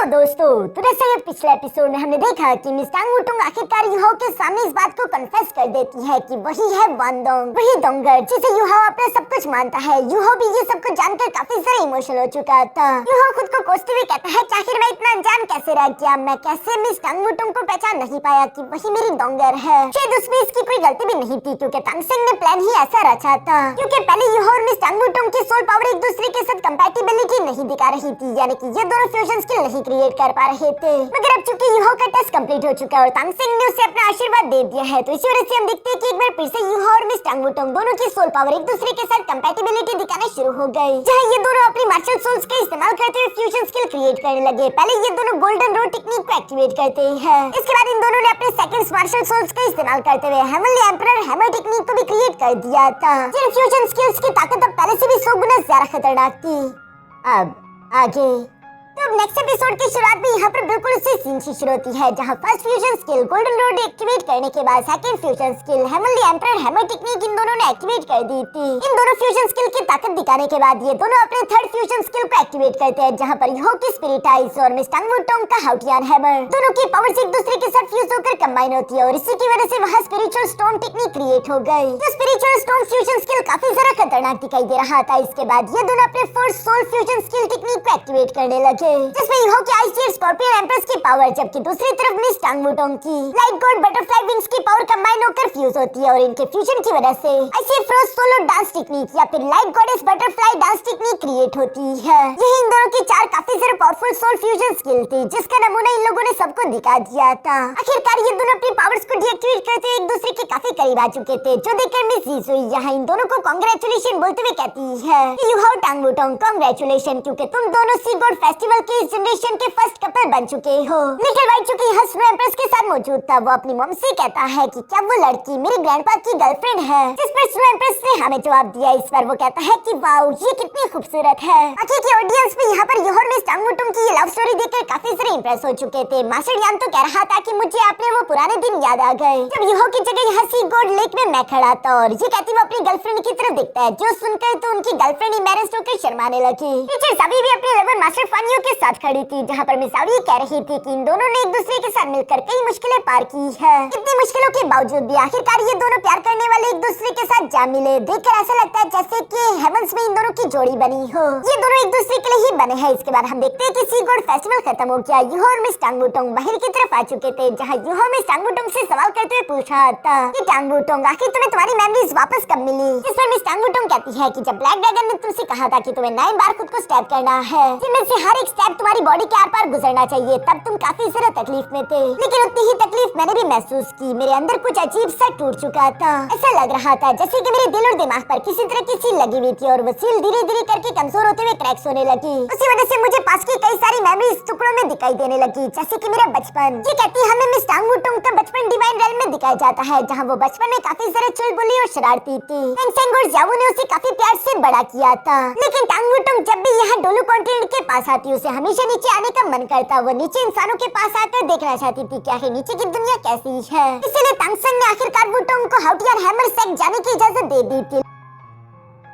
Hello दोस्तों, तो जैसे ये पिछले एपिसोड में हमने देखा कि मिस टांग वुटुंग आखिरकार युहो के सामने इस बात को कन्फेस कर देती है कि वही है वानडोंग, वही डोंगर जिसे युहो अपने सब कुछ मानता है। युहो भी ये सब कुछ जानकर काफी ज्यादा इमोशनल हो चुका था। युहो खुद को कोसते हुए कहता है कि आखिर मैं इतना अनजान कैसे रह गया, मैं कैसे मिस टांग वुटुंग को पहचान नहीं पाया कि वही मेरी डोंगर है। शायद उसमें इसकी कोई गलती भी नहीं थी क्योंकि तांगसेंग ने प्लान ही ऐसा रचा था, क्योंकि पहले युहो और मिस टांग वुटुंग की सोल पावर एक दूसरे के साथ कंपैटिबिलिटी नहीं दिखा रही थी, यानी कि ये दोनों फ्यूजन स्किल नहीं क्रिएट कर पा रहे थे। मगर अब चूंकि युहो का टेस्ट कंप्लीट हो चुका है और तांगसेंग ने उसे अपना आशीर्वाद दे दिया है, तो इसी वजह से हम देखते हैं कि एक बार फिर से युहो और मिस टांग वुटुंग दोनों की सोल पावर एक दूसरे के साथ कंपैटिबिलिटी दिखाने शुरू हो गई, जहां ये दोनों अपनी मार्शल सोल्स का इस्तेमाल करते हुए फ्यूजन स्किल क्रिएट करने लगे। पहले ये दोनों गोल्डन रो टेक्निक को एक्टिवेट करते हैं, इसके बाद इन दोनों ने अपने सेकंड मार्शल सोल्स का इस्तेमाल करते हुए हेवनली एम्परर हैमर टेक्निक को भी क्रिएट कर दिया था, जिन फ्यूजन स्किल्स की ताकत अब पहले से भी 100 गुना ज्यादा खतरनाक थी। अब आगे तो अब नेक्स्ट एपिसोड की शुरुआत भी यहाँ पर बिल्कुल उसी सीन से शुरू होती है, जहाँ first fusion skill golden road activate करने के बाद second fusion skill heavenly emperor hammer technique in दोनों ने एक्टिवेट कर दी थी। इन दोनों फ्यूजन स्किल की ताकत दिखाने के बाद ये दोनों अपने थर्ड फ्यूजन स्किल को एक्टिवेट करते हैं, जहाँ पर युहो की स्पिरिट आइज और मिस टांग वुटुंग का हाउटियान हैमर दोनों की पावर्स एक दूसरे के साथ फ्यूज होकर कंबाइन होती है, और इसी की वजह से वहाँ स्पिरिचुअल स्टोन टेक्निक क्रिएट हो गई। तो स्पिरिचुअल स्टोन फ्यूजन स्किल काफी ज्यादा खतरनाक दिखाई दे रहा था। इसके बाद ये दोनों अपने fourth soul fusion skill technique को एक्टिवेट करने लगे, जिसमें युहो आइसफियर स्कॉर्पियन एम्प्रेस की पावर, जबकि दूसरी तरफ मिस टांग वुटुंग की लाइट गॉड बटरफ्लाई विंग्स की पावर कंबाइन होकर फ्यूज होती है, और इनके फ्यूजन की वजह से icefire frost solo dance technique या फिर light goddess butterfly dance technique create होती है। यही इन दोनों की चार काफी ज्यादा पावरफुल सोल फ्यूजन स्किल थी, जिसका नमूना इन लोगों ने सबको दिखा दिया था। आखिरकार ये दोनों अपनी पावर्स को डीएक्टिवेट करते एक दूसरे के काफी करीब आ चुके थे, जो देखकर मिस जीसुई यहाँ इन दोनों को कांग्रेचुलेशन बोलते हुए कहती है, युहो टांग वुटुंग कांग्रेचुलेशन, क्योंकि तुम दोनों सी गॉड फेस्टिवल के इस जनरेशन के फर्स्ट कपल बन चुके हो। लिटिल व्हाइट चूंकि यहाँ स्नो एम्प्रेस के साथ मौजूद था, वो अपनी मॉम से कहता है कि क्या वो लड़की मेरे ग्रैंडपा की गर्लफ्रेंड है, जिस पर स्नो एम्प्रेस ने हमें जवाब दिया। इस पर वो कहता है कि वाओ ये कितनी खूबसूरत है। बाकी के ऑडियंस भी यहाँ पर युहो और मिस टांग वुटुंग की ये लव स्टोरी देखकर काफी ज्यादा इंप्रेस हो चुके थे। मास्टर यान तो कह रहा था कि मुझे आपने वो पुराने दिन याद आ गए, जब युहो की जगह यहाँ सी गॉड लेक में मैं खड़ा था और ये कहती वो अपनी गर्लफ्रेंड की तरफ देखता है, जो सुनकर तो उनकी गर्लफ्रेंड एम्बैरेस्ड होकर शर्माने लगी। टीचर सभी भी अपने लवर मास्टर फानियो के साथ खड़ी थी, जहाँ पर मिस आवी कह रही थी कि इन दोनों ने एक दूसरे के साथ मिलकर कई मुश्किलें पार की है। इतनी मुश्किलों के बावजूद भी आखिरकार ये दोनों प्यार करने वाले एक दूसरे के साथ जा मिले। देखकर ऐसा लगता है जैसे कि हेवंस में इन दोनों की जोड़ी बनी हो। ये दोनों एक दूसरे के लिए ही बने हैं। इसके बाद हम देखते हैं कि सी गॉड फेस्टिवल खत्म हो गया। युहो और मिस टांग वुटुंग बाहर की तरफ आ चुके थे, जहाँ युहो मिस टांग वुटुंग से सवाल करते हुए पूछ रहा था कि टांग वुटुंग आखिर तुम्हें तुम्हारी मेमोरीज वापस कब मिली। इस पर मिस टांग वुटुंग कहती है कि जब ब्लैक ड्रैगन ने तुमसे कहा था कि तुम्हें 9 बार खुद को स्टैब करना है, जिनमें से हर एक स्टैब तुम्हारी बॉडी के आर पार गुजरना चाहिए, तब तुम काफी ज्यादा तकलीफ में थे। लेकिन उतनी ही तकलीफ मैंने भी महसूस की। मेरे अंदर कुछ अजीब सा टूट चुका था। ऐसा लग रहा था जैसे कि मेरे दिल और दिमाग पर किसी तरह की सील लगी हुई थी, और वो सील धीरे धीरे करके कमजोर होते हुए क्रैक्स होने लगी। उसी वजह से मुझे पास की कई सारी मेमोरीज टुकड़ों में दिखाई देने लगी, जैसे कि मेरा बचपन। ये कहती हमें मिस टांग वुटुंग का बचपन डिवाइन रेल्म में दिखाया जाता है, जहाँ वो बचपन में काफी ज्यादा चुलबुली और शरारती थी। तांगसेंग और जावू ने उसे काफी प्यार से बड़ा किया था, लेकिन टांग वुटुंग जब भी यहाँ डोलू कॉन्टिनेंट के पास आती, उसे हमेशा नीचे आने का मन करता। वो नीचे इंसानों के पास आकर देखना चाहती थी क्या है नीचे की दुनिया कैसी है। इसलिए तांगसेंग ने आखिरकार वुटुंग को हाउटियान हैमर सेक जाने की इजाजत दे दी थी,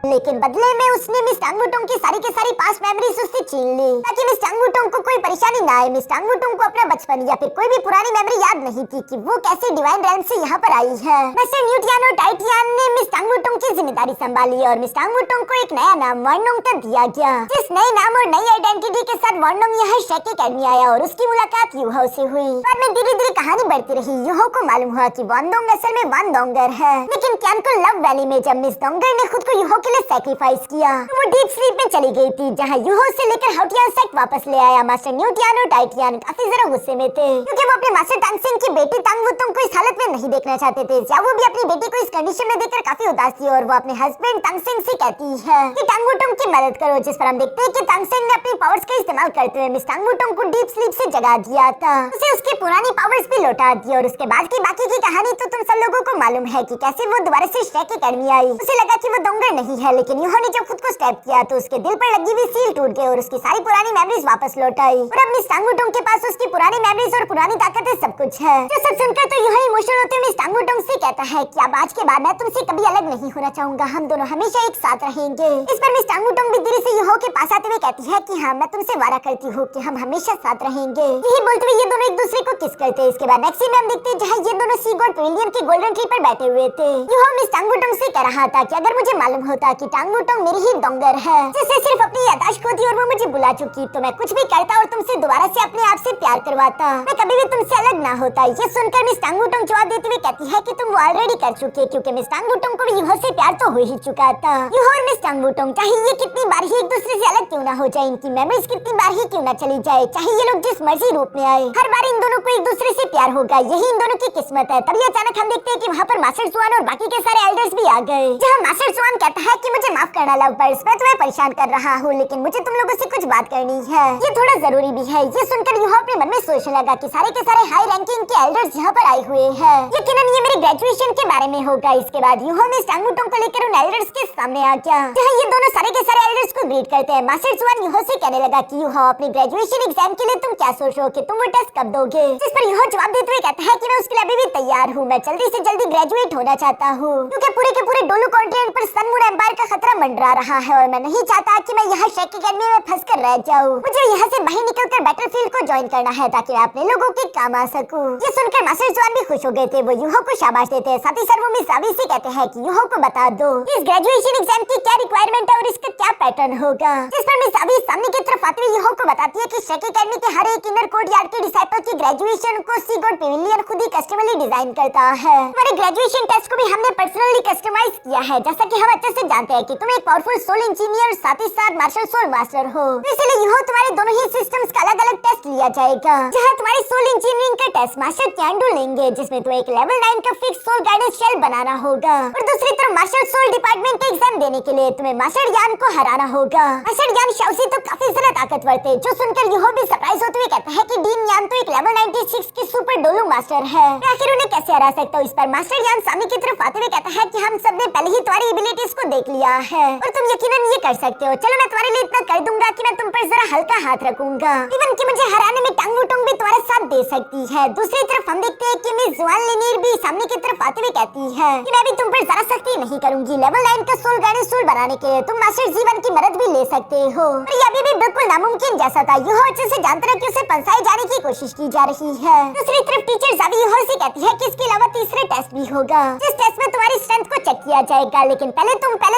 लेकिन बदले में उसने मिस टांग वुटुंग की सारी पास्ट मेमोरीज उससे छीन ली, ताकि मिस टांग वुटुंग को कोई परेशानी ना आए। मिस टांग वुटुंग को अपना बचपन या फिर कोई भी पुरानी मेमोरी याद नहीं थी कि वो कैसे डिवाइन रेल्म से यहाँ पर आई है। मास्टर न्यूटियानो टाइटियान ने मिस टांग वुटुंग की जिम्मेदारी संभाली, और मिस टांग वुटुंग को एक नया नाम वानडोंग का दिया गया। जिस नए नाम और नई आइडेंटिटी के साथ वानडोंग यहाँ शेक एकेडमी आया, और उसकी मुलाकात युहो से हुई। बाद में धीरे धीरे कहानी बढ़ती रही। युहो को मालूम हुआ कि वानडोंग असल में वानडोंगर है, लेकिन क्यान को लव वैली में जब मिस डोंगर ने खुद को युहो के लिए सैक्रिफाइस किया, तो वो डीप स्लीप में चली गई थी, जहाँ युहो से लेकर हाउटियान सेक्ट वापस ले आया। मास्टर न्यूटियानो टाइटियान काफी जरा गुस्से में थे, क्योंकि वो अपने मास्टर तांगसेंग की बेटी टांग वुटुंग को इस हालत में नहीं देखना चाहते थे। जावू भी अपनी बेटी को इस कंडीशन में देखकर काफी उदास थी, और वो अपने हस्बैंड तांगसेंग से कहती है कि टांग वुटुंग की मदद करो। जिस पर हम देखते हैं कि तांगसेंग ने अपनी पावर्स का इस्तेमाल करते हुए मिस टांग वुटुंग को डीप स्लीप से जगा दिया था, उसे उसकी पुरानी पावर्स भी लौटा दी। और उसके बाद की बाकी की कहानी तो तुम सब लोगों को मालूम है कि कैसे वो दोबारा से शेक एकेडमी आई। उसे लगा कि वो डोंगर नहीं है, लेकिन यूहो ने जब खुद को स्टैब किया तो उसके दिल पर लगी हुई सील टूट गई और उसकी सारी पुरानी मेमोरीज वापस लौट आई और अब मिस टांगुटोंग के पास उसकी पुरानी मेमोरीज और पुरानी ताकतें सब कुछ है। जो सब सुनकर तो यूहो इमोशनल होते हुए मिस टांगुटोंग से कहता है कि अब आज के बाद मैं तुमसे कभी अलग नहीं होना चाहूंगा, हम दोनों हमेशा एक साथ रहेंगे। इस पर मिस टांगुटोंग भी धीरे से यूहो के पास आते हुए कहती है कि हाँ, मैं तुमसे वादा करती हूँ कि हम हमेशा साथ रहेंगे। यही बोलते हुए ये दोनों एक दूसरे को किस करते हैं। इसके बाद नेक्स्ट सीन में हम देखते हैं जहाँ ये दोनों सी गॉड पेविलियन के गोल्डन ट्री पर बैठे हुए थे। यूहो मिस टांगुटोंग से कह रहा था कि अगर मुझे मालूम होता कि टांगुटोंग मेरी ही डोंगर है जिससे सिर्फ अपनी याददाश्त खो दी और वो मुझे बुला चुकी, तो मैं कुछ भी करता और तुमसे दोबारा से अपने आप से प्यार करवाता, मैं कभी भी तुमसे अलग ना होता। ये सुनकर मिस टांगुटोंग जवाब देते हुए कहती है कि तुम वो ऑलरेडी कर चुके, क्योंकि मिस टांगुटोंग को भी यूहो से प्यार तो हो ही चुका था। यूहो और मिस टांगुटोंग चाहे ये कितनी बार ही एक दूसरे से अलग क्यों ना हो जाए, इनकी मेमोरीज कितनी बार ही क्यों ना चली जाए, चाहे ये लोग जिस मर्जी रूप में आए, हर बार इन दोनों को एक दूसरे से प्यार होगा। यही इन दोनों की किस्मत है। तभी अचानक हम देखते हैं कि वहाँ पर मास्टर जुआन और बाकी के सारे एल्डर्स भी आ गए, जहाँ मास्टर जुआन कहता है कि मुझे माफ करना लवबर्ड्स, मैं तुम्हें परेशान कर रहा हूँ, लेकिन मुझे तुम लोगों से कुछ बात करनी है, ये थोड़ा जरूरी भी है। ये सुनकर यूहो अपने मन में सोचने लगा कि सारे के सारे हाई रैंकिंग के एल्डर्स यहाँ पर आए हुए हैं, यकीनन ये मेरे ग्रेजुएशन के बारे में होगा। इसके बाद यूहो मिस टांगुटोंग को लेकर उन एल्डर्स के सामने आ गया, जहाँ ये दोनों सारे के सारे एल्डर्स को ग्रीट करते हैं। मास्टर जुआन यूहो से कहने लगा कि यूहो, अपने ग्रेजुएशन एग्जाम के लिए तुम क्या सोच रहे हो कि तुम वो टेस्ट कब दोगे? जिस पर यूहो जवाब देते हुए कहता है कि मैं उसके लिए अभी भी तैयार हूँ, मैं जल्दी से जल्दी ग्रेजुएट होना चाहता हूँ, क्योंकि पूरे के पूरे डोलू कॉन्टिनेंट पर सन मून एम्पायर का खतरा मंडरा रहा है और मैं नहीं चाहता कि मैं यहाँ शेक एकेडमी में फंस कर रह जाऊँ। मुझे यहाँ से बाहर निकलकर बैटलफील्ड को ज्वाइन करना है ताकि मैं अपने लोगों के काम आ सकूँ। ये सुनकर मास्टर जुआन भी खुश हो गए थे। वो यूहो को शाबाश देते हैं, साथ ही साथ वो मिस जावी से कहते हैं कि यूहो को बता दो इस ग्रेजुएशन एग्जाम की क्या रिक्वायरमेंट है और इसका क्या पैटर्न होगा। जिस पर मिस जावी सामने की तरफ आते हुए यूहो को बताती है कि शेक एकेडमी के हर एक इनर कोड यार्ड के डिसाइपल की ग्रेजुएशन को सी गॉड पेविलियन खुद ही कस्टमरली डिजाइन करता है। हमारे ग्रेजुएशन टेस्ट को भी हमने पर्सनली कस्टमाइज किया है, जैसा कि हम अच्छे से जानते हैं कि तुम एक पावरफुल सोल इंजीनियर साथ ही साथ मार्शल सोल मास्टर हो, इसलिए यूहो तुम्हारे दोनों ही सिस्टम्स का अलग अलग टेस्ट लिया जाएगा, जहाँ तुम्हारे सोल इंजीनियरिंग का टेस्ट मास्टर कैंडू लेंगे, जिसमें तुम्हें एक लेवल 9 का फिक्स सोल गाइडेंस शेल बनाना होगा और दूसरी तरफ मार्शल सोल डिपार्टमेंट के एग्जाम देने के लिए तुम्हें मास्टर यान को हराना होगा। मास्टर यान शाओसी तो काफी ज्यादा ताकतवर थे, जो सुनकर यूहो भी सरप्राइज होते हुए कहता है कि डीन यान तो एक लेवल 96 के सुपर डोलू मास्टर है, आखिर उन्हें कैसे हरा सकता हूँ। इस पर मास्टर यान सामने की तरफ आते हुए कहता है कि हम सब ने पहले ही तुम्हारी एबिलिटीज को देख लिया है और तुम यकीनन ये कर सकते हो, चलो मैं तुम्हारे लिए इतना कर दूंगा कि मैं तुम पर जरा हल्का हाथ रखूंगा, इवन कि मुझे हराने में टांगुटोंग भी तुम्हारा साथ दे सकती है। दूसरी तरफ हम देखते हैं कि मिस जुआन लिनीर भी सामने की तरफ आते हुए कहती है कि मैं भी तुम पर जरा सख्ती नहीं करूंगी, लेवल 9 का सोल गाइडेंस सोल बनाने के लिए तुम मास्टर जीवन की मदद भी ले सकते हो। और ये अभी भी बिल्कुल नामुमकिन जैसा था। यूहो अच्छे से जानता है कि उसे फंसाए जाने की कोशिश की जा रही है। दूसरी तरफ टीचर जावी यूहो से कहती है कि इसके अलावा तीसरे टेस्ट भी होगा, जिस टेस्ट में तुम्हारी स्ट्रेंथ को चेक किया जाएगा, लेकिन पहले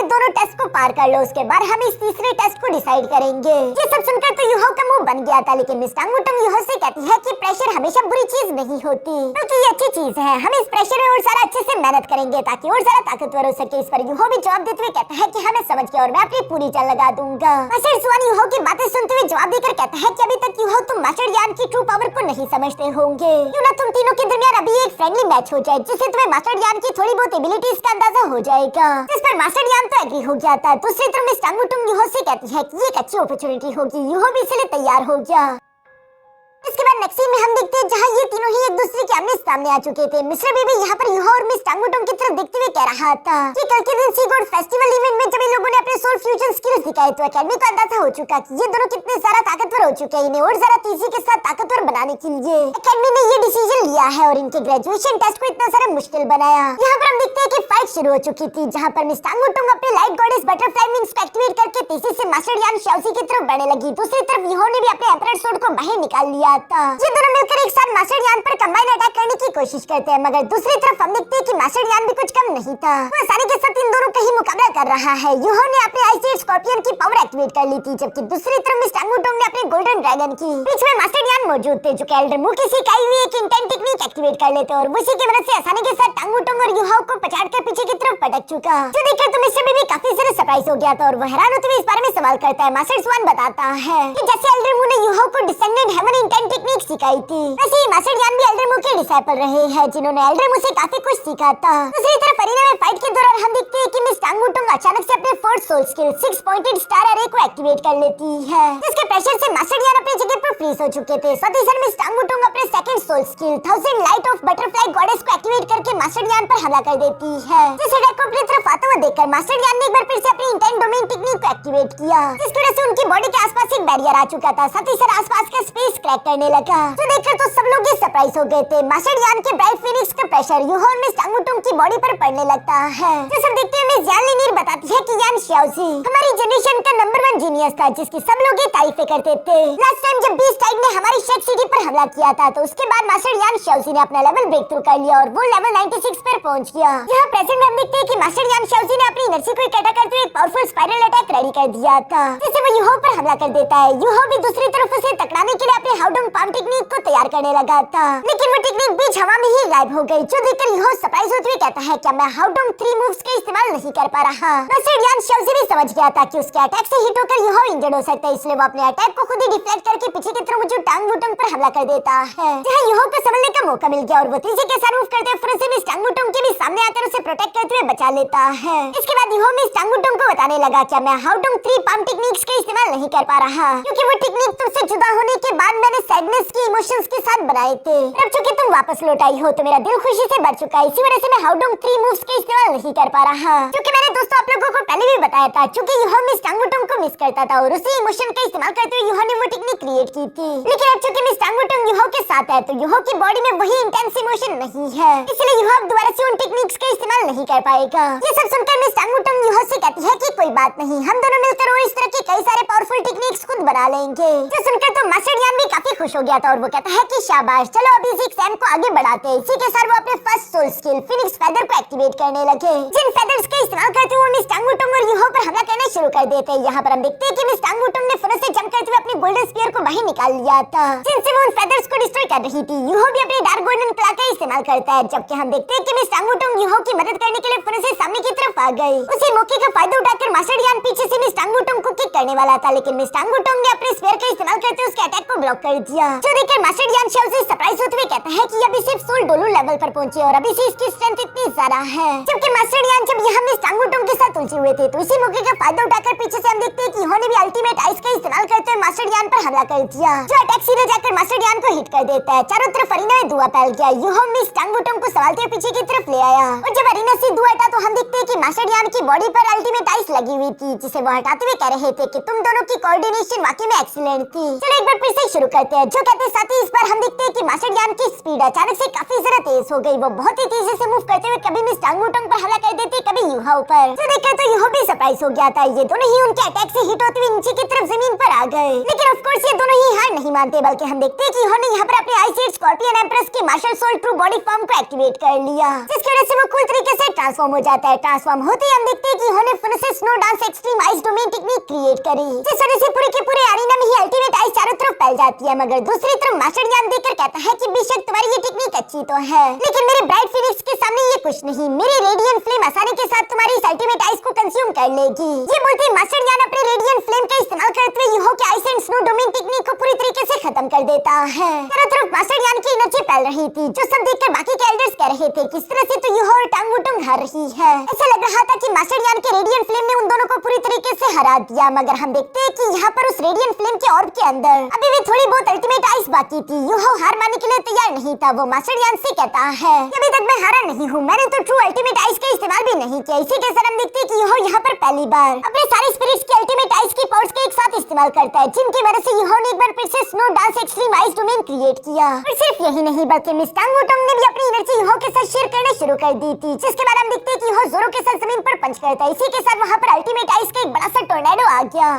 दोनों टेस्ट को पार कर लो, उसके बाद हम इस तीसरे टेस्ट को डिसाइड करेंगे। ये सब सुनकर तो यूहो का मुंह बन गया था, लेकिन मिस टांगुटोंग यूहो से कहती है कि प्रेशर हमेशा बुरी चीज नहीं होती, बल्कि ये अच्छी चीज है। हम इस प्रेशर में और सारा अच्छे से मेहनत करेंगे ताकि और ज्यादा ताकतवर हो सके। इस पर यूहो भी जवाब देते हुए कहता है कि हमें समझ गया और मैं अपनी पूरी जान लगा दूंगा। मास्टर जुआन यूहो की बातें सुनते हुए जवाब देकर कहता है कि अभी तक यूहो तुम मास्टर यान की ट्रू पावर को नहीं समझते होंगे, क्यों ना तुम तीनों के दरमियान अभी एक फ्रेंडली मैच हो जाए, जिससे तुम्हें मास्टर यान की थोड़ी बहुत एबिलिटीज का अंदाजा हो जाएगा। इस पर मास्टर यान तो एग्री हो जाता है। दूसरी तरफ मिस टांगुटोंग यूहो से कहती है कि ये एक अच्छी अपॉर्चुनिटी होगी, यूहो भी इसलिए तैयार हो गया। इसके बाद नेक्स्ट सीन में हम देखते हैं जहाँ ये तीनों ही एक दूसरे के आमने सामने आ चुके थे। मिस्टर बेबी यहाँ पर यूहो और मिस टांगुटोंग की तरफ देखते हुए कह रहा था कि कल के दिन सी गॉड फेस्टिवल इवेंट में जब इन लोगों ने अपने सोल फ्यूजन स्किल्स दिखाए तो एकेडमी को अंदाजा हो चुका कि ये दोनों कितने ज्यादा ताकतवर हो चुके हैं, इन्हें और ज्यादा तेजी के साथ ताकतवर बनाने के लिए एकेडमी ने ये डिसीजन लिया है और इनके ग्रेजुएशन टेस्ट को इतना सारा मुश्किल बनाया। यहाँ पर हम देखते हैं कि फाइट शुरू हो चुकी थी, जहाँ पर मिस टांगुटोंग अपने लाइट गॉडेस बटरफ्लाई विंग्स को एक्टिवेट करके तेजी से मास्टर यान शाओसी की तरफ बढ़ने लगी। दूसरी तरफ यूहो ने भी अपने एम्परर सोर्ड को बाहर निकाल लिया था। ये दोनों मिलकर एक साथ मास्टर यान पर कंबाइन अटैक करने की कोशिश करते हैं, मगर दूसरी तरफ हम देखते हैं कि मास्टर यान भी कुछ कम नहीं था, वो आसानी के साथ इन दोनों का ही मुकाबला कर रहा है। यूहो ने अपने आइस स्कॉर्पियन की पावर एक्टिवेट कर ली थी, जबकि दूसरी तरफ मिस टांगुटोंग ने अपने गोल्डन ड्रैगन की। बीच में मास्टर यान मौजूद थे, जो कि एल्डर मू की सिखाई हुई एक इंटेंट टेक्निक एक्टिवेट कर लेते और उसी की मदद से आसानी के साथ टांगुटोंग और यूहो को पछाड़कर पीछे की तरफ पटक चुका, जो देखकर तो मिस्टर बेबी काफी ज्यादा सरप्राइज हो गया था और वो हैरान होते हुए इस बारे में सवाल करता है। मास्टर जुआन बताता है कि जैसे एल्डर मू ने यूहो को डिसेंडेंट हेवन इंटेंट टेक्निक सिखाई थी, वैसे ही मास्टर यान भी एल्डर मू के डिसाइपल रहे हैं, जिन्होंने एल्डर मू से काफी कुछ सीखा था। दूसरी तरफ अरीना में फाइट के दौरान हम देखते हैं कि मिस टांगुटोंग अचानक से अपने fourth soul skill 6 pointed star array को एक्टिवेट कर लेती है, जिसके प्रेशर से मास्टर यान अपनी जगह पर फ्रीज हो चुके थे। साथ ही साथ मिस टांगुटुंग अपने second soul skill 1000 light of butterfly goddess को एक्टिवेट करके मास्टर यान पर हमला कर देती है। जिसे डेक को अपनी तरफ आता हुआ देखकर मास्टर यान ने एक बार फिर से अपनी इंटेंट डोमेन टेक्निक को एक्टिवेट किया, जिसकी वजह से उनकी बॉडी के आसपास एक बैरियर आ चुका था। साथ ही साथ आसपास का स्पेस क्रैक करने लगा, जो देखकर तो सब लोग सरप्राइज हो गए थे। मास्टर यान के ब्राइट फिनिक्स का प्रेशर यूहो और मिस टांगुटुंग की बॉडी पर पड़ने लगता है। जो सब देखते हुए मिस यान लिनीर बताती है कि यान शाओजी हमारी जनरेशन का नंबर 1 जीनियस था, जिसकी सब लोग तारीफें करते थे। लास्ट टाइम जब बीस्ट टाइड ने हमारी शेक सिटी पर हमला किया था, तो उसके बाद मास्टर यान शाओजी ने अपना लेवल ब्रेक थ्रू कर लिया और वो लेवल 96 पर पहुंच गया। यहाँ प्रेजेंट हम देखते हैं कि मास्टर यान शाओजी ने अपनी एनर्जी को इकट्ठा करते हुए एक पावरफुल स्पाइरल अटैक रेडी कर दिया था, जिससे वो यूहो पर हमला कर देता है। यूहो भी दूसरी तरफ उसे टकराने के लिए अपने हाउडोंग पाम टेक्निक को तैयार करने लगा था, लेकिन वो टेक्निक बीच हवा में ही गायब हो गई, जो देखकर यूहो सरप्राइज होते हुए कहता है क्या मैं हाउडोंग 3 मूव्स का इस्तेमाल नहीं कर पा रहा। मास्टर यान शाओजी भी समझ गया था कि उसके अटैक से हिट होकर यूहो इंजर्ड हो सकता है, इसलिए वो अपने अटैक को खुद ही डिफ्लेक्ट करके पीछे की तरफ जो टांगुटुंग पर हमला कर देता है, जहां यूहो को संभलने का मौका मिल गया और वो तेजी के साथ मूव करते हुए फिर से मिस टांगुटुंग के भी सामने आकर उसे प्रोटेक्ट करते हुए बचा लेता है। इसके बाद यूहो मिस टांगुटुंग को बताने लगा क्या मैं हाउडोंग 3 पाम टेक्निक्स का इस्तेमाल नहीं कर पा रहा, क्योंकि वो टेक्निक तुमसे जुदा होने के बाद मैंने सैडनेस के इमोशंस के साथ बनाए थे। अब चूंकि तुम वापस लौट आई हो तो मेरा दिल खुशी से भर चुका है, इसी वजह से मैं हाउडोंग 3 मूव्स का इस्तेमाल नहीं कर पा रहा। क्योंकि मैंने दोस्तों आप लोगों को पहले भी बताया था, चूंकि यूहो मिस टांगुटुंग को मिस करता था और उसी इमोशन का इस्तेमाल करते हुए यूहो ने वो टेक्निक क्रिएट की थी, लेकिन अब चूंकि मिस टांगुटुंग यूहो के साथ है तो यूहो की बॉडी में वही इंटेंस इमोशन नहीं है, इसलिए यूहो अब दोबारा से उन टेक्निक्स का इस्तेमाल नहीं कर पाएगा। ये सब सुनकर मिस टांगुटुंग यूहो से कहती है कि कोई बात नहीं, हम दोनों मिलकर और इस तरह के कई सारे पावरफुल टेक्निक्स खुद बना लेंगे। जो सुनकर तो मास्टर यान भी काफी खुश हो गया था और वो कहता है कि शाबाश, चलो अभी इस एग्जाम को आगे बढ़ाते हैं। इसी के साथ वो अपने first soul skill phoenix feather को एक्टिवेट करने लगे, जिन फेदर्स का इस्तेमाल करते हुए मिस टांगुटुंग और यूहो पर हमला करना शुरू कर देते हैं। यहाँ पर हम देखते हैं कि मिस टांगुटुंग ने फिर से जंप करते हुए अपनी गोल्डन स्पीयर को बाहर निकाल लिया था, जिनसे वो उन फेदर्स को डिस्ट्रॉय कर रही थी। यूहो भी अपने डार्क गोल्डन क्लॉ का इस्तेमाल करता है, जबकि हम देखते हैं कि मिस टांगुटुंग यूहो की मदद करने के लिए फिर से सामने की तरफ आ गई। उसी मौके का फायदा उठाकर मास्टर यान पीछे से मिस टांगुटुंग को किक करने वाला था, लेकिन मिस टांगुटुंग ने अपने स्पीयर का इस्तेमाल करते हुए उसके अटैक को ब्लॉक कर दिया, जो देखकर मास्टर यान शाओजी सरप्राइज होते हुए कहता है कि अभी सिर्फ सोल डोलू लेवल पर पहुंचे और अभी से इसकी स्ट्रेंथ इतनी ज्यादा है। जबकि मास्टर यान जब यहाँ मिस टांगुटुंग के साथ उलझे हुए थे, तो इसी मौके का फायदा उठाकर पीछे से हम देखते हैं कि यूहो ने भी अल्टीमेट आइस का इस्तेमाल करते हुए मास्टर यान पर हमला कर दिया, जो अटैक सीधे जाकर मास्टर यान को हिट कर देता है। चारों तरफ अरीना में धुआं फैल गया। यूहो मिस टांगुटुंग को संभालते हुए पीछे की तरफ ले आया और जब अरीना से धुआं हटा तो हम देखते हैं कि मास्टर यान की बॉडी पर अल्टीमेट आइस लगी हुई थी, जिसे वो हटाते हुए कह रहे थे कि तुम दोनों की कोऑर्डिनेशन वाकई में एक्सीलेंट थी। चलो एक बार फिर से शुरू करते हैं। जो कहते साथ ही इस बार हम देखते हैं कि मास्टर यान की स्पीड अचानक से काफी ज्यादा तेज हो गई। वो बहुत ही तेजी से मूव करते हुए कभी मिस टांगुटुंग पर हमला कर देती, कभी यूहो पर। जो देखकर तो यूहो भी सरप्राइज हो गया था। ये दोनों ही उनके अटैक से हिट होते हुए नीचे की तरफ जमीन पर आ गए, लेकिन ऑफ कोर्स ये दोनों ही हार नहीं मानते, बल्कि हम देखते हैं कि यूहो ने यहाँ पर अपने आइस एज स्कॉर्पियन एम्प्रेस की martial soul true body form को एक्टिवेट कर लिया, जिसकी वजह से वो कूल तरीके से ट्रांसफॉर्म हो जाता है। ट्रांसफॉर्म होते ही हम देखते हैं कि यूहो ने फिर से snow dance extreme ice domain technique create करी, जिस वजह से पूरे के पूरे अरीना में ही अल्टीमेट आइस चारों तरफ फैल जाती है। मगर दूसरी तरफ मास्टर यान देखकर कहता है कि बेशक तुम्हारी ये टेक्निक अच्छी तो है, लेकिन मेरे ब्राइट फिनिक्स के सामने ये कुछ नहीं। मेरी रेडियंट फ्लेम आसानी के साथ तुम्हारी इस अल्टीमेट आइस को कंज्यूम कर लेगी। ये बोलते ही मास्टर यान अपने रेडियंट फ्लेम का इस्तेमाल करते हुए यूहो के ice and snow domain technique को पूरी तरीके से खत्म कर देता है। चारों तरफ मास्टर यान की एनर्जी फैल रही थी, जो सब देखकर बाकी के एल्डर्स कह रहे थे किस तरह से तो यूहो और टांगुटुंग हार रही है। ऐसा लग रहा था कि मास्टर यान के रेडियंट फ्लेम ने उन दोनों को पूरी तरीके से हरा दिया, मगर हम देखते हैं कि यहाँ पर उस रेडियंट फ्लेम के ऑर्ब के अंदर अभी भी थोड़ी बहुत अल्टीमेट आइस बाकी थी। यूहो हार मानने के लिए तैयार नहीं था। वो मास्टर यान से कहता है कि अभी तक मैं हारा नहीं हूँ, मैंने तो ट्रू अल्टीमेट आइस का इस्तेमाल भी नहीं किया। इसी के साथ हम देखते हैं कि यूहो यहाँ पर पहली बार अपने सारे स्पिरिट्स के अल्टीमेट आइस की पावर्स के एक साथ इस्तेमाल करता है, जिनकी वजह से यूहो ने एक बार फिर से snow dance extreme ice domain create किया। और सिर्फ यही नहीं, बल्कि मिस टांगुटुंग ने भी अपनी एनर्जी यूहो के साथ शेयर करना शुरू कर दी थी, जिसके बाद हम देखते हैं कि यूहो जोरो के साथ जमीन पर पंच करता है। इसी के साथ वहाँ पर अल्टीमेट आइस का एक बड़ा सा टोर्नेडो आ गया,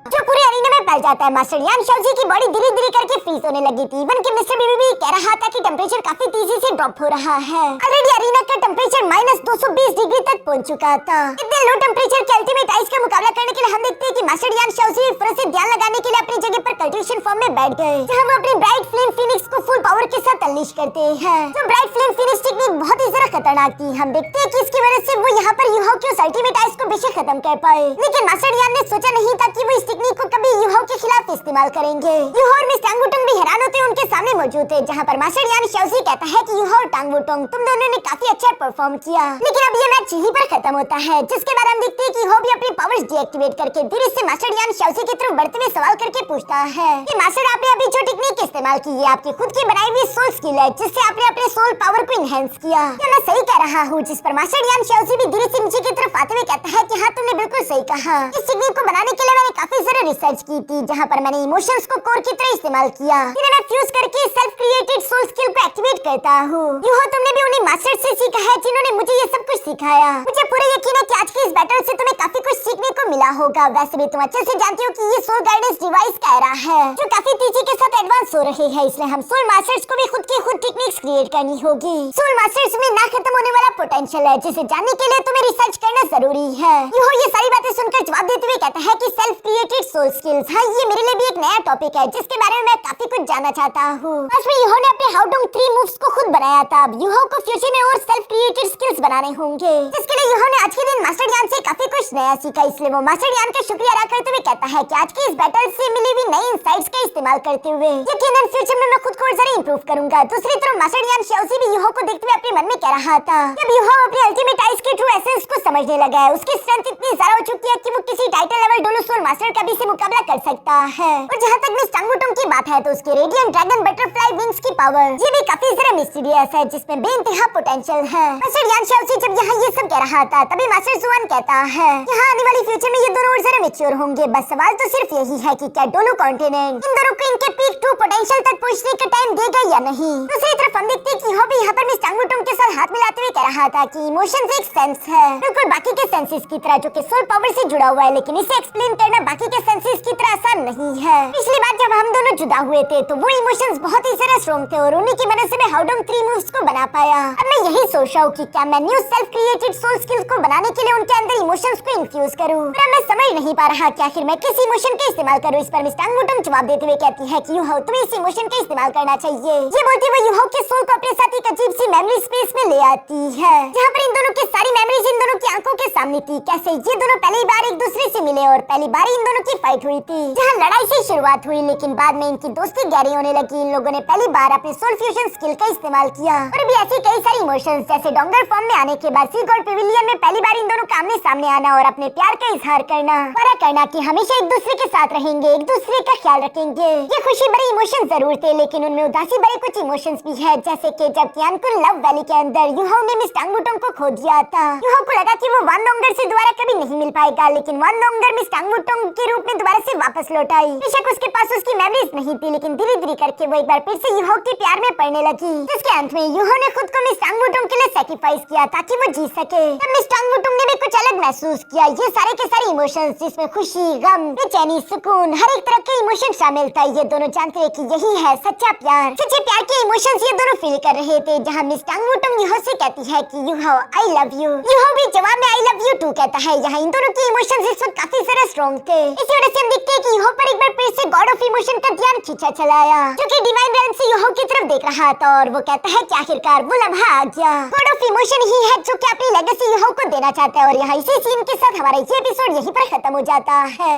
जो पूरे अरीना में फैल जाता है। मास्टर यान शाओजी की बॉडी धीरे धीरे करके फ्रीज होने लगी थी। इवन कि मिस्टर बीबी भी कह रहा था कि टेम्परेचर काफी तेजी से ड्रॉप हो रहा है। ऑलरेडी अरीना का टेम्परेचर -220 डिग्री तक पहुंच चुका था। इतने लो टेम्परेचर के अल्टीमेट आइस का मुकाबला करने के लिए हम देखते हैं कि मास्टर यान शाओजी फिर से ध्यान लगाने के लिए अपनी जगह पर कल्टिवेशन फॉर्म में बैठ गए, जहां वो अपनी ब्राइट फ्लेम फिनिक्स को फुल पावर के साथ अनलीश करते हैं। जो ब्राइट फ्लेम फिनिक्स टेक्निक बहुत ही ज्यादा खतरनाक थी। हम देखते हैं कि इसकी वजह से वो यहाँ पर यूहो के उस अल्टीमेट आइस को बेशक खत्म कर पाए, लेकिन मास्टर यान ने सोचा नहीं था कि वो इस टेक्निक को कभी यूहो के खिलाफ इस्तेमाल करेंगे। यूहो और मिस टांगुटुंग वुटोंग भी हैरान होते उनके सामने मौजूद थे, जहाँ पर मास्टर यान शाओजी कहता है कि यूहो और टांग वुटोंग तुम दोनों ने काफी अच्छा परफॉर्म किया, लेकिन अब ये मैच यहीं पर खत्म होता है। जिसके बाद हम देखते हैं कि यूहो भी अपनी पावर्स डीएक्टिवेट करके धीरे से मास्टर यान शाओजी की तरफ बढ़ते हुए सवाल करके पूछता है कि मास्टर आपने अभी जो टेक्निक इस्तेमाल की है आपकी खुद की बनाई हुई सोल स्किल है, जिससे आपने अपने सोल पावर को इनहेंस किया, क्या मैं सही कह रहा हूँ? जिस पर मास्टर यान शाओजी भी धीरे से नीचे की तरफ आते हुए कहता है कि हाँ तुमने बिल्कुल सही कहा। इस टेक्निक को बनाने के लिए मैंने काफी सारा रिसर्च की थी, जहाँ पर मैंने इमोशंस को कोर की तरह इस्तेमाल किया, जिन्हें मैं फ्यूज करके सेल्फ क्रिएटेड सोल स्किल को एक्टिवेट करता हूँ। यूहो तुमने भी उन्हीं मास्टर्स से सीखा है जिन्होंने मुझे ये सब कुछ सिखाया। मुझे पूरा यकीन है कि आज की इस बैटल से तुम्हें काफी कुछ सीखने को मिला होगा। वैसे भी तुम अच्छे से जानते हो कि ये सोल गाइडेंस डिवाइस का एरा है जो काफी तेजी के साथ एडवांस हो रही है, इसलिए हम सोल मास्टर्स को भी खुद की खुद टेक्निक्स क्रिएट करनी होगी। सोल मास्टर्स में ना खत्म होने वाला पोटेंशियल है, जिसे जानने के लिए तुम्हें रिसर्च करना जरूरी है। यूहो ये सारी बातें सुनकर जवाब देते हुए कहता है कि सेल्फ क्रिएटेड सोल स्किल्स, हाँ ये मेरे लिए भी एक नया टॉपिक है जिसके बारे में मैं काफी कुछ जानना चाहता हूँ। बस यूहो ने अपने हाउडोंग 3 मूव्स को खुद बनाया था, अब यूहो को फ्यूचर में और सेल्फ क्रिएटेड स्किल्स बनाने होंगे, जिसके लिए यूहो ने आज के दिन मास्टर यान से काफी कुछ नया सीखा। इसलिए वो मास्टर यान का शुक्रिया अदा करते हुए कहता है कि आज की इस बैटल से मिली हुई नई इनसाइट्स का इस्तेमाल करते हुए यकीनन फ्यूचर में मैं खुद को और ज्यादा इंप्रूव करूंगा। दूसरी तरफ मास्टर यान शाओजी भी यूहो को देखते हुए अपने मन में कह रहा था कि अब यूहो अपने अल्टीमेट आइज के ट्रू एसेंस को समझने लगा है। उसकी स्ट्रेंथ इतनी ज्यादा हो चुकी है कि वो किसी title level Douluo soul master का भी से मुकाबला कर सकता है। और जहाँ तक मिस टांग वुटोंग की बात है तो उसके रेडियंट ड्रैगन बटरफ्लाई विंग्स की पावर ये भी काफी ज्यादा मिस्टीरियस है, जिसमें बेइंतहा पोटेंशियल है। मास्टर यान शाओजी जब यहाँ ये सब कह रहा था तभी मास्टर जुआन कहता है यहाँ आने वाली फ्यूचर में ये दोनों और ज्यादा मैच्योर होंगे। बस सवाल तो सिर्फ यही है कि क्या डोलो कॉन्टिनेंट इन दोनों को इनके पीक ट्रू पोटेंशियल तक पहुंचने का टाइम देगा या नहीं। दूसरी तरफ हम देखते हैं कि यूहो भी यहाँ पर मिस टांग वुटोंग के साथ हाथ मिलाते हुए कह रहा था कि इमोशंस एक सेंस है, बिल्कुल बाकी के सेंसेस की तरह जो कि सोल पावर से जुड़ा हुआ है, लेकिन इसे एक्सप्लेन करना बाकी के सेंसेस की तरह आसान नहीं है। पिछली बार जब हम दोनों जुदा हुए थे तो वो इमोशंस बहुत ही ज्यादा स्ट्रॉन्ग थे और उन्हीं की मदद से मैं हाउडोंग 3 मूव्स को बना पाया। अब मैं यही सोच रहा हूँ कि क्या मैं new self created soul skills को बनाने के लिए उनके अंदर इमोशंस को इन्फ्यूज करूँ, पर मैं समझ नहीं पा रहा कि आखिर मैं किस इमोशन का इस्तेमाल करूँ। इस पर मिस टांग वुटोंग जवाब देते हुए कहती है कि यूहो तुम्हें इस इमोशन का इस्तेमाल करना चाहिए। ये बोलते हुए यूहो के सोल को अपने साथ एक अजीब सी मेमोरी स्पेस में ले आती है, जहाँ पर इन दोनों की सारी मेमोरीज इन दोनों की आंखों के सामने थी। कैसे ये दोनों पहली बार एक दूसरे से मिले और पहली बार इन दोनों की फाइट हुई थी, जहाँ लड़ाई से शुरुआत हुई लेकिन बाद में इनकी दोस्ती गहरी होने लगी। इन लोगों ने पहली बार अपने सोल फ्यूजन स्किल का इस्तेमाल किया और भी ऐसी कई सारी इमोशंस, जैसे डोंगर फॉर्म में आने के बाद सीगोल्ड पेविलियन में पहली बार इन दोनों का आमने सामने आना और अपने प्यार का इजहार करना, वादा करना कि हमेशा एक दूसरे के साथ रहेंगे, एक दूसरे का ख्याल रखेंगे। ये खुशी भरे इमोशन जरूर थे लेकिन उनमें उदासी भरे कुछ इमोशंस भी है, जैसे कि जब कियानकुन लव वैली के अंदर यूहो ने मिस टांग वुटोंग को खो दिया था। यूहो को लगा कि वो वान डोंगर से दोबारा कभी नहीं मिल पाएगा, लेकिन वान डोंगर मिस टांग वुटोंग के रूप में दोबारा से वापस लौट आई। बेशक उसके पास उसकी मेमोरीज नहीं थी, लेकिन धीरे धीरे करके वो एक बार फिर से यूहो के प्यार में पड़ने लगी, जिसके अंत में यूहो ने खुद को मिस टांग वुटोंग के लिए सैक्रिफाइस किया ताकि वो जी सके। तब मिस टांग वुटोंग ने भी कुछ अलग महसूस किया। ये सारे के सारे इमोशंस, जिसमें खुशी, गम, बेचैनी, सुकून, हर एक तरह के इमोशन शामिल था। ये दोनों जानते हैं कि यही है सच्चा प्यार। सच्चे प्यार के इमोशंस ये दोनों फील कर रहे थे, जहाँ मिस टांग वुटोंग यूहो से कहती है कि यूहो आई लव यू। यूहो भी जवाब में आई लव यू टू कहता है। यहाँ इन दोनों के इमोशंस इस वक्त काफी ज्यादा स्ट्रॉन्ग थे। इसी वजह से हम देखते हैं कि यूहो पर एक बार फिर से गॉड ऑफ इमोशन का ध्यान खींचा चलाया, जो कि डिवाइन रेल्म से यूहो की तरफ देख रहा था और वो कहता है कि आखिरकार वो लम्हा आ गया। गॉड ऑफ इमोशन ही है जो कि अपनी लेगेसी यूहो को देना चाहता है। और यहाँ इसी सीन के साथ हमारा ये एपिसोड यहीं पर खत्म हो जाता है।